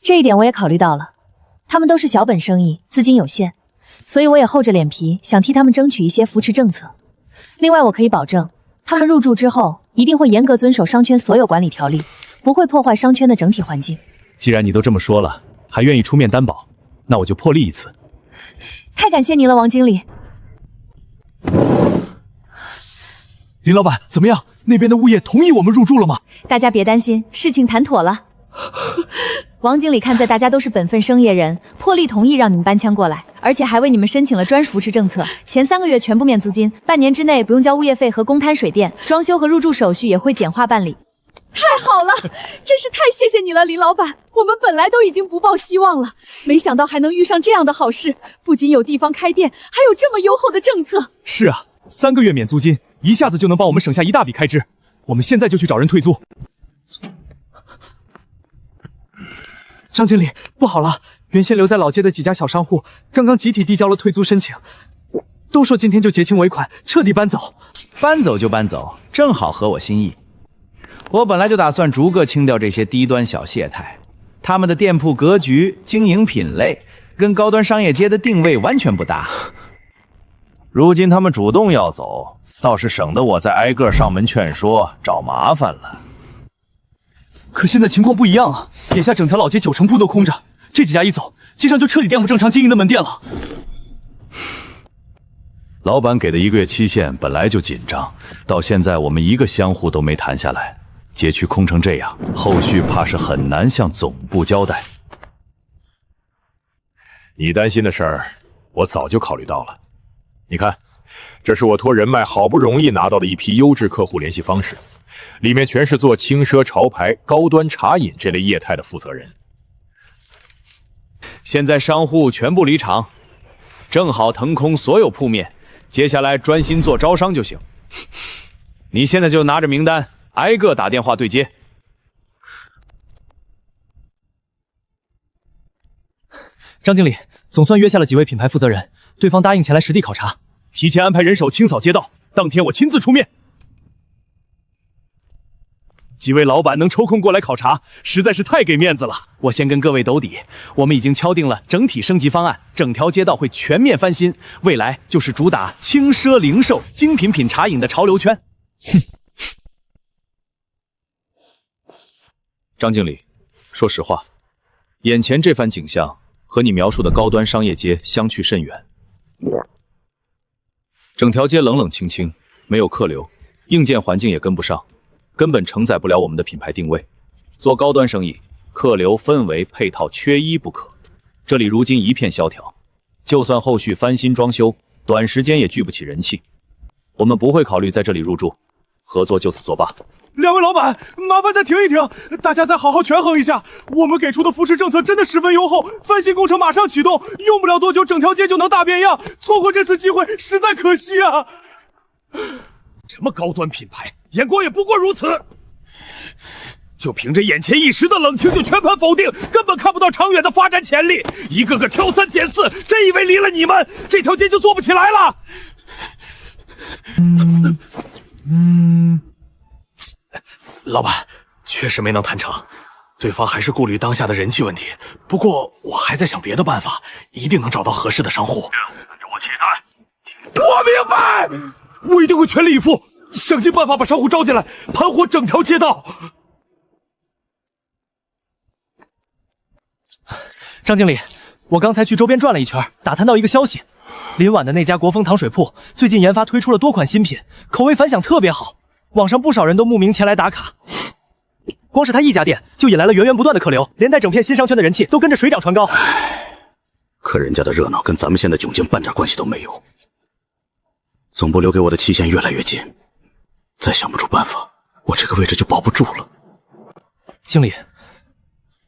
这一点我也考虑到了，他们都是小本生意，资金有限，所以我也厚着脸皮想替他们争取一些扶持政策。另外，我可以保证，他们入驻之后一定会严格遵守商圈所有管理条例，不会破坏商圈的整体环境。既然你都这么说了，还愿意出面担保，那我就破例一次。太感谢您了，王经理。林老板，怎么样？那边的物业同意我们入驻了吗？大家别担心，事情谈妥了。王经理看在大家都是本分生业人，破例同意让你们搬迁过来，而且还为你们申请了专属扶持政策，前3个月全部免租金，半年之内不用交物业费和公摊水电，装修和入住手续也会简化办理。太好了，真是太谢谢你了，林老板。我们本来都已经不抱希望了，没想到还能遇上这样的好事，不仅有地方开店，还有这么优厚的政策。是啊，3个月免租金，一下子就能帮我们省下一大笔开支。我们现在就去找人退租。张经理，不好了，原先留在老街的几家小商户刚刚集体递交了退租申请，都说今天就结清尾款，彻底搬走。搬走就搬走，正好合我心意。我本来就打算逐个清掉这些低端小业态，他们的店铺格局、经营品类跟高端商业街的定位完全不搭。如今他们主动要走，倒是省得我再挨个上门劝说，找麻烦了。可现在情况不一样啊，眼下整条老街90%铺都空着，这几家一走，街上就彻底颠覆正常经营的门店了。老板给的1个月期限本来就紧张，到现在我们一个商户都没谈下来，街区空成这样，后续怕是很难向总部交代。你担心的事儿，我早就考虑到了。你看，这是我托人脉好不容易拿到的一批优质客户联系方式，里面全是做轻奢潮牌、高端茶饮这类业态的负责人。现在商户全部离场，正好腾空所有铺面，接下来专心做招商就行。你现在就拿着名单，挨个打电话对接。张经理，总算约下了几位品牌负责人，对方答应前来实地考察，提前安排人手清扫街道，当天我亲自出面。几位老板能抽空过来考察，实在是太给面子了。我先跟各位抖底，我们已经敲定了整体升级方案，整条街道会全面翻新，未来就是主打轻奢零售、精品品茶饮的潮流圈。哼。张经理，说实话，眼前这番景象和你描述的高端商业街相去甚远。整条街冷冷清清，没有客流，硬件环境也跟不上，根本承载不了我们的品牌定位。做高端生意，客流、氛围、配套缺一不可。这里如今一片萧条，就算后续翻新装修，短时间也聚不起人气。我们不会考虑在这里入驻，合作就此作罢。两位老板，麻烦再停一停，大家再好好权衡一下。我们给出的扶持政策真的十分优厚，翻新工程马上启动，用不了多久，整条街就能大变样。错过这次机会，实在可惜啊！什么高端品牌，眼光也不过如此。就凭着眼前一时的冷清就全盘否定，根本看不到长远的发展潜力，一个个挑3拣4，真以为离了你们，这条街就做不起来了？老板，确实没能谈成，对方还是顾虑当下的人气问题。不过我还在想别的办法，一定能找到合适的商户。跟着我期待。我明白，我一定会全力以赴，想尽办法把商户招进来，盘活整条街道。张经理，我刚才去周边转了一圈，打探到一个消息，林晚的那家国风糖水铺最近研发推出了多款新品，口味反响特别好，网上不少人都慕名前来打卡。光是他一家店就引来了源源不断的客流，连带整片新商圈的人气都跟着水涨船高。可人家的热闹跟咱们现在窘境半点关系都没有。总部留给我的期限越来越近，再想不出办法，我这个位置就保不住了。经理，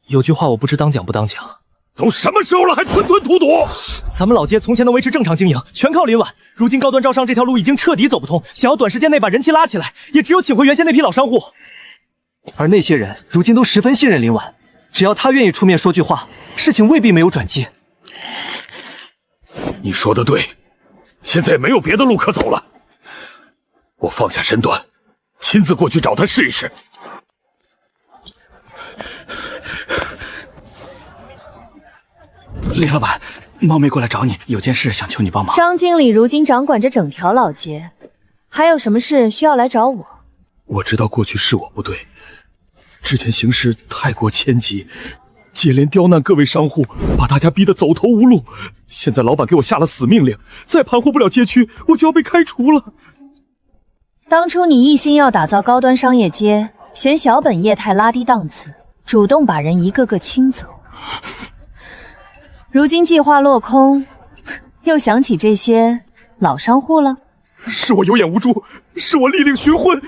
有句话我不知当讲不当讲。都什么时候了，还吞吞吐吐？咱们老街从前能维持正常经营，全靠林婉。如今高端招商这条路已经彻底走不通，想要短时间内把人气拉起来，也只有请回原先那批老商户。而那些人如今都十分信任林婉，只要他愿意出面说句话，事情未必没有转机。你说的对，现在也没有别的路可走了。我放下身段，亲自过去找他试一试。李老板，冒昧过来找你，有件事想求你帮忙。张经理如今掌管着整条老街，还有什么事需要来找我？我知道过去是我不对，之前行事太过迁急，接连刁难各位商户，把大家逼得走投无路。现在老板给我下了死命令，再盘活不了街区，我就要被开除了。当初你一心要打造高端商业街，嫌小本业态拉低档次，主动把人一个个清走。如今计划落空，又想起这些老商户了？是我有眼无珠，是我利令寻昏。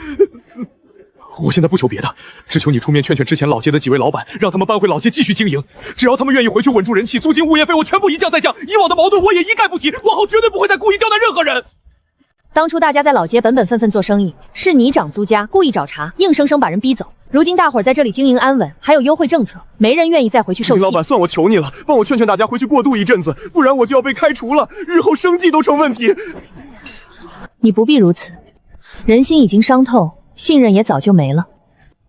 我现在不求别的，只求你出面劝劝之前老街的几位老板，让他们搬回老街继续经营。只要他们愿意回去稳住人气，租金物业费我全部一降再降，以往的矛盾我也一概不提，往后绝对不会再故意刁难任何人。当初大家在老街本本分分做生意，是你涨租价，故意找茬，硬生生把人逼走。如今大伙儿在这里经营安稳，还有优惠政策，没人愿意再回去受气。老板，算我求你了，帮我劝劝大家回去过渡一阵子，不然我就要被开除了，日后生计都成问题。你不必如此，人心已经伤透，信任也早就没了。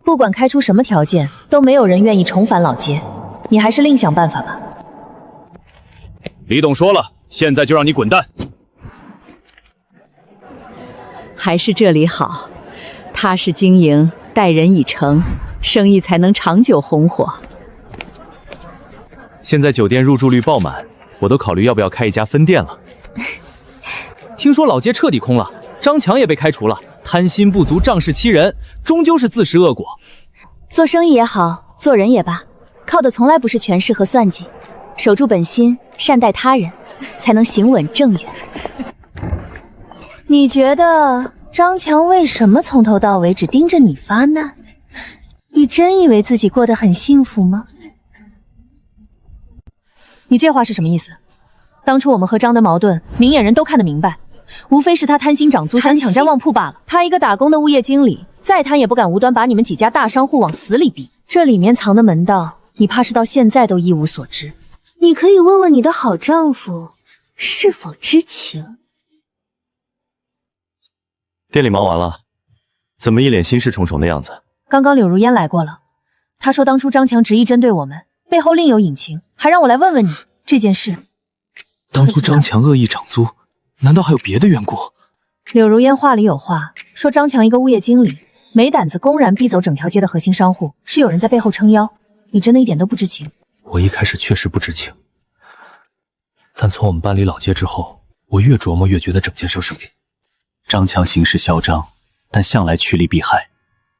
不管开出什么条件，都没有人愿意重返老街。你还是另想办法吧。李董说了，现在就让你滚蛋。还是这里好，踏实经营，待人以诚，生意才能长久红火。现在酒店入住率爆满，我都考虑要不要开一家分店了。听说老街彻底空了，张强也被开除了，贪心不足，仗势欺人，终究是自食恶果。做生意也好，做人也罢，靠的从来不是权势和算计，守住本心，善待他人，才能行稳正远。你觉得张强为什么从头到尾只盯着你发难？你真以为自己过得很幸福吗？你这话是什么意思？当初我们和张的矛盾，明眼人都看得明白，无非是他贪心涨租，想抢占旺铺罢了。他一个打工的物业经理，再贪也不敢无端把你们几家大商户往死里逼。这里面藏的门道，你怕是到现在都一无所知。你可以问问你的好丈夫，是否知情。店里忙完了，怎么一脸心事重重的样子？刚刚柳如烟来过了，她说当初张强执意针对我们，背后另有隐情，还让我来问问你这件事。当初张强恶意涨租，难道还有别的缘故？柳如烟话里有话，说张强一个物业经理，没胆子公然逼走整条街的核心商户，是有人在背后撑腰。你真的一点都不知情？我一开始确实不知情，但从我们搬离老街之后，我越琢磨越觉得整件事是对。张强行事嚣张，但向来趋利避害，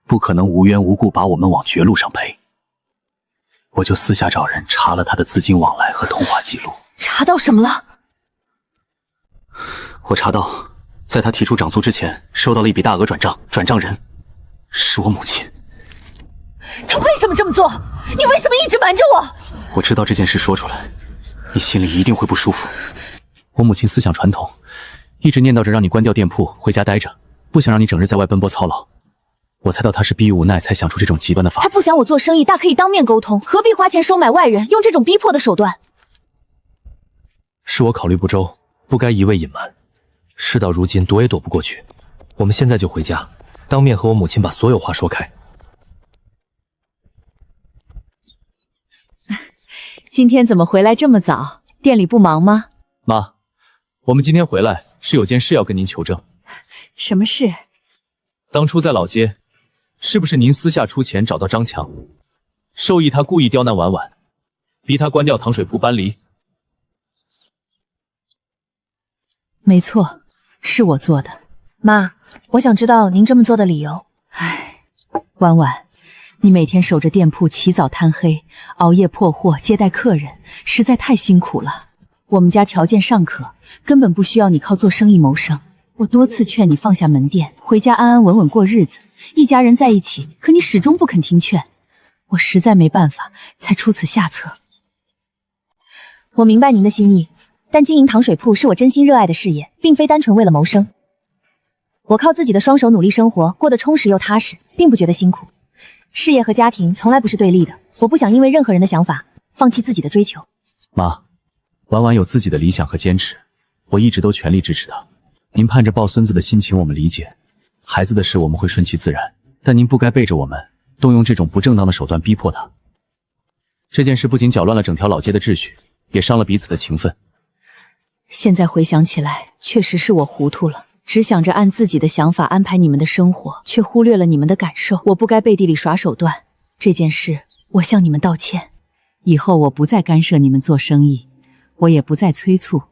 不可能无缘无故把我们往绝路上推。我就私下找人查了他的资金往来和通话记录。查到什么了？我查到，在他提出涨租之前，收到了一笔大额转账，转账人是我母亲。他为什么这么做？你为什么一直瞒着我？我知道这件事说出来，你心里一定会不舒服。我母亲思想传统，一直念叨着让你关掉店铺，回家待着，不想让你整日在外奔波操劳。我猜到他是逼于无奈才想出这种极端的法子。他不想我做生意，大可以当面沟通，何必花钱收买外人，用这种逼迫的手段？是我考虑不周，不该一味隐瞒。事到如今，躲也躲不过去。我们现在就回家，当面和我母亲把所有话说开。今天怎么回来这么早？店里不忙吗？妈，我们今天回来是有件事要跟您求证。什么事？当初在老街，是不是您私下出钱找到张强，授意他故意刁难婉婉，逼他关掉糖水铺搬离？没错，是我做的。妈，我想知道您这么做的理由。婉婉，你每天守着店铺，起早贪黑，熬夜破货，接待客人，实在太辛苦了。我们家条件尚可，根本不需要你靠做生意谋生。我多次劝你放下门店，回家安安稳稳过日子，一家人在一起，可你始终不肯听劝。我实在没办法，才出此下策。我明白您的心意，但经营糖水铺是我真心热爱的事业，并非单纯为了谋生。我靠自己的双手努力生活，过得充实又踏实，并不觉得辛苦。事业和家庭从来不是对立的，我不想因为任何人的想法放弃自己的追求。妈，婉婉有自己的理想和坚持，我一直都全力支持她。您盼着抱孙子的心情我们理解，孩子的事我们会顺其自然，但您不该背着我们动用这种不正当的手段逼迫他。这件事不仅搅乱了整条老街的秩序，也伤了彼此的情分。现在回想起来，确实是我糊涂了，只想着按自己的想法安排你们的生活，却忽略了你们的感受。我不该背地里耍手段，这件事我向你们道歉。以后我不再干涉你们做生意，我也不再催促，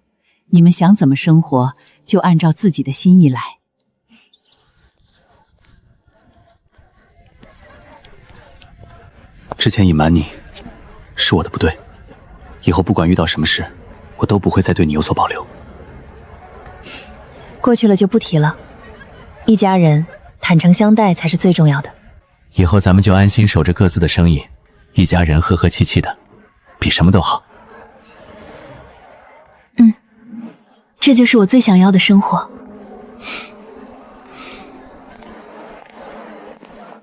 你们想怎么生活就按照自己的心意来。之前隐瞒你是我的不对，以后不管遇到什么事，我都不会再对你有所保留。过去了就不提了，一家人坦诚相待才是最重要的。以后咱们就安心守着各自的生意，一家人和和气气的，比什么都好。这就是我最想要的生活。